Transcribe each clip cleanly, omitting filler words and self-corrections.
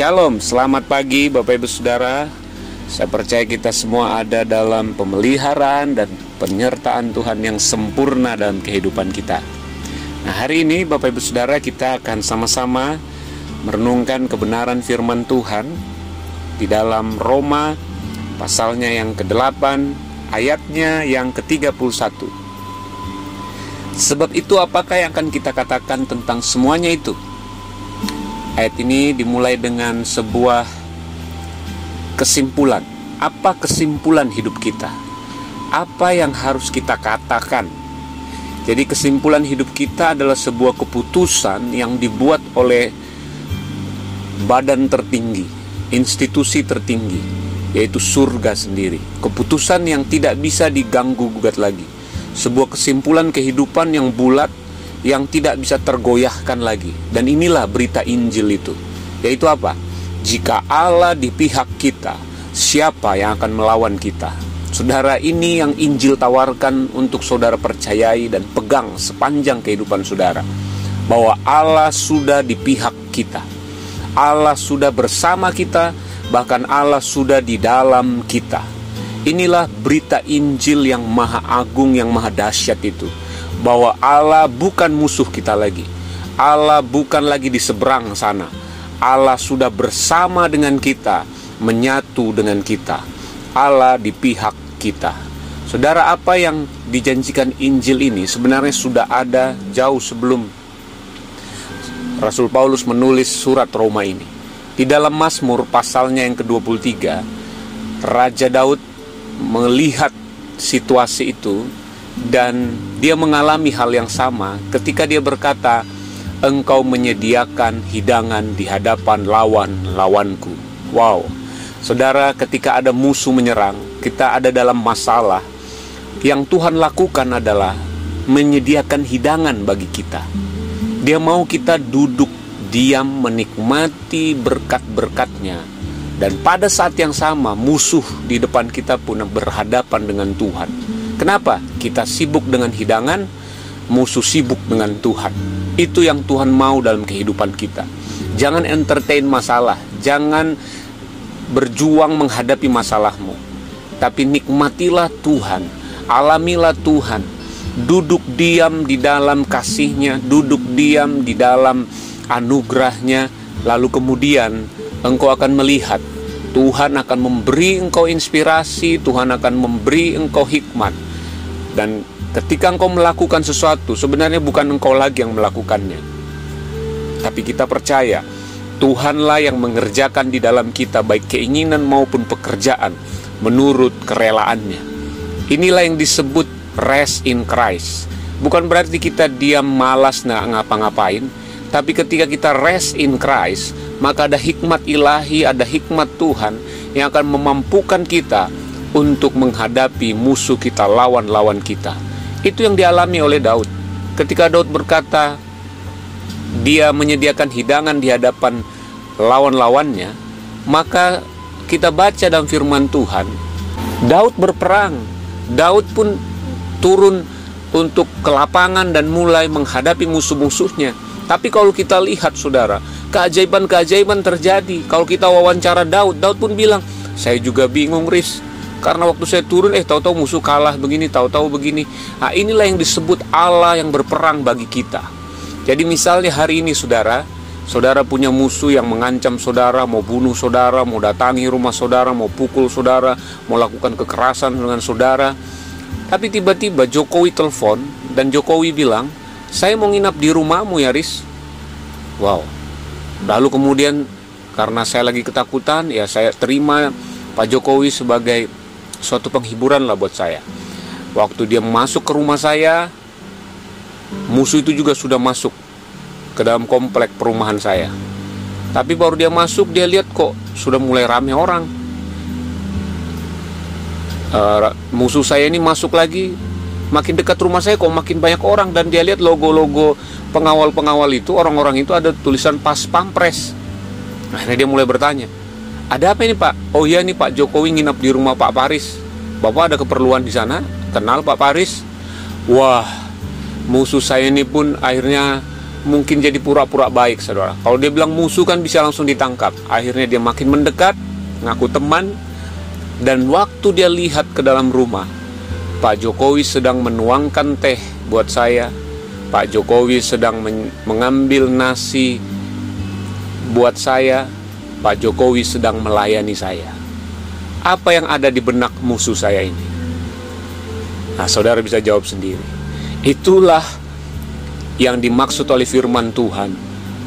Shalom, selamat pagi Bapak Ibu Saudara. Saya percaya kita semua ada dalam pemeliharaan dan penyertaan Tuhan yang sempurna dalam kehidupan kita. Nah, hari ini Bapak Ibu Saudara, kita akan sama-sama merenungkan kebenaran firman Tuhan di dalam Roma pasalnya yang ke-8, ayatnya yang ke-31. Sebab itu apakah yang akan kita katakan tentang semuanya itu? Ayat ini dimulai dengan sebuah kesimpulan. Apa kesimpulan hidup kita? Apa yang harus kita katakan? Jadi kesimpulan hidup kita adalah sebuah keputusan yang dibuat oleh badan tertinggi, institusi tertinggi, yaitu surga sendiri. Keputusan yang tidak bisa diganggu-gugat lagi. Sebuah kesimpulan kehidupan yang bulat, yang tidak bisa tergoyahkan lagi. Dan inilah berita Injil itu, yaitu apa? Jika Allah di pihak kita, siapa yang akan melawan kita? Saudara, ini yang Injil tawarkan untuk saudara percayai dan pegang sepanjang kehidupan saudara, bahwa Allah sudah di pihak kita, Allah sudah bersama kita, bahkan Allah sudah di dalam kita. Inilah berita Injil yang maha agung, yang maha dahsyat itu, bahwa Allah bukan musuh kita lagi. Allah bukan lagi di seberang sana. Allah sudah bersama dengan kita, menyatu dengan kita. Allah di pihak kita. Saudara, apa yang dijanjikan Injil ini sebenarnya sudah ada jauh sebelum Rasul Paulus menulis surat Roma ini. Di dalam Mazmur pasalnya yang ke-23, Raja Daud melihat situasi itu, dan dia mengalami hal yang sama ketika dia berkata, "Engkau menyediakan hidangan di hadapan lawan-lawanku." Wow, saudara, ketika ada musuh menyerang, kita ada dalam masalah, yang Tuhan lakukan adalah menyediakan hidangan bagi kita. Dia mau kita duduk diam menikmati berkat-berkatnya. Dan pada saat yang sama, musuh di depan kita pun berhadapan dengan Tuhan. Kenapa? Kita sibuk dengan hidangan, musuh sibuk dengan Tuhan. Itu yang Tuhan mau dalam kehidupan kita. Jangan entertain masalah, jangan berjuang menghadapi masalahmu, tapi nikmatilah Tuhan, alamilah Tuhan. Duduk diam di dalam kasih-Nya, duduk diam di dalam anugerah-Nya. Lalu kemudian engkau akan melihat Tuhan akan memberi engkau inspirasi, Tuhan akan memberi engkau hikmat. Dan ketika engkau melakukan sesuatu, sebenarnya bukan engkau lagi yang melakukannya, tapi kita percaya Tuhanlah yang mengerjakan di dalam kita, baik keinginan maupun pekerjaan, menurut kerelaannya. Inilah yang disebut rest in Christ. Bukan berarti kita diam malas nggak ngapa-ngapain, tapi ketika kita rest in Christ, maka ada hikmat ilahi, ada hikmat Tuhan yang akan memampukan kita untuk menghadapi musuh kita, lawan-lawan kita. Itu yang dialami oleh Daud. Ketika Daud berkata dia menyediakan hidangan di hadapan lawan-lawannya, maka kita baca dalam firman Tuhan, Daud berperang. Daud pun turun untuk ke lapangan dan mulai menghadapi musuh-musuhnya. Tapi kalau kita lihat, saudara, keajaiban-keajaiban terjadi. Kalau kita wawancara Daud, Daud pun bilang, "Saya juga bingung, Riz, karena waktu saya turun, tahu-tahu musuh kalah begini, tahu-tahu begini." Nah, inilah yang disebut Allah yang berperang bagi kita. Jadi misalnya hari ini, saudara punya musuh yang mengancam saudara, mau bunuh saudara, mau datangi rumah saudara, mau pukul saudara, mau lakukan kekerasan dengan saudara. Tapi tiba-tiba Jokowi telepon, dan Jokowi bilang, "Saya mau nginap di rumahmu ya, Riz." Wow. Lalu kemudian karena saya lagi ketakutan, ya saya terima Pak Jokowi sebagai suatu penghiburan lah buat saya. Waktu dia masuk ke rumah saya, musuh itu juga sudah masuk ke dalam komplek perumahan saya. Tapi baru dia masuk, dia lihat kok sudah mulai rame orang. Musuh saya ini masuk lagi, makin dekat rumah saya kok makin banyak orang. Dan dia lihat logo-logo pengawal-pengawal itu, orang-orang itu ada tulisan Pas Pampres. Akhirnya dia mulai bertanya, "Ada apa ini, Pak?" "Oh iya nih, Pak Jokowi nginap di rumah Pak Paris. Bapak ada keperluan di sana? Kenal Pak Paris?" Wah, musuh saya ini pun akhirnya mungkin jadi pura-pura baik, saudara. Kalau dia bilang musuh kan bisa langsung ditangkap. Akhirnya dia makin mendekat, ngaku teman. Dan waktu dia lihat ke dalam rumah, Pak Jokowi sedang menuangkan teh buat saya, Pak Jokowi sedang mengambil nasi buat saya, Pak Jokowi sedang melayani saya. Apa yang ada di benak musuh saya ini? Nah, saudara bisa jawab sendiri. Itulah yang dimaksud oleh firman Tuhan,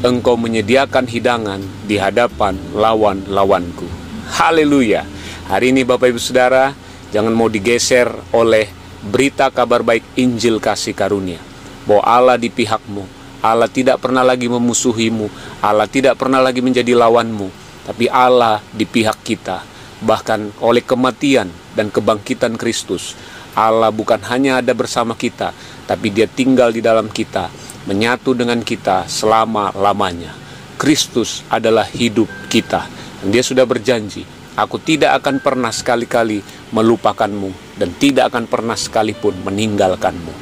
engkau menyediakan hidangan di hadapan lawan-lawanku. Haleluya. Hari ini Bapak Ibu Saudara, jangan mau digeser oleh berita kabar baik Injil kasih karunia, bahwa Allah di pihakmu. Allah tidak pernah lagi memusuhimu, Allah tidak pernah lagi menjadi lawanmu, tapi Allah di pihak kita. Bahkan oleh kematian dan kebangkitan Kristus, Allah bukan hanya ada bersama kita, tapi Dia tinggal di dalam kita, menyatu dengan kita selama-lamanya. Kristus adalah hidup kita, dan Dia sudah berjanji, aku tidak akan pernah sekali-kali melupakanmu dan tidak akan pernah sekalipun meninggalkanmu.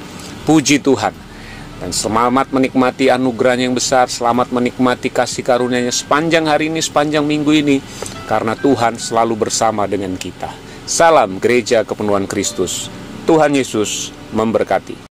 Puji Tuhan. Dan selamat menikmati anugerahnya yang besar, selamat menikmati kasih karunia-Nya sepanjang hari ini, sepanjang minggu ini, karena Tuhan selalu bersama dengan kita. Salam Gereja Kepenuhan Kristus. Tuhan Yesus memberkati.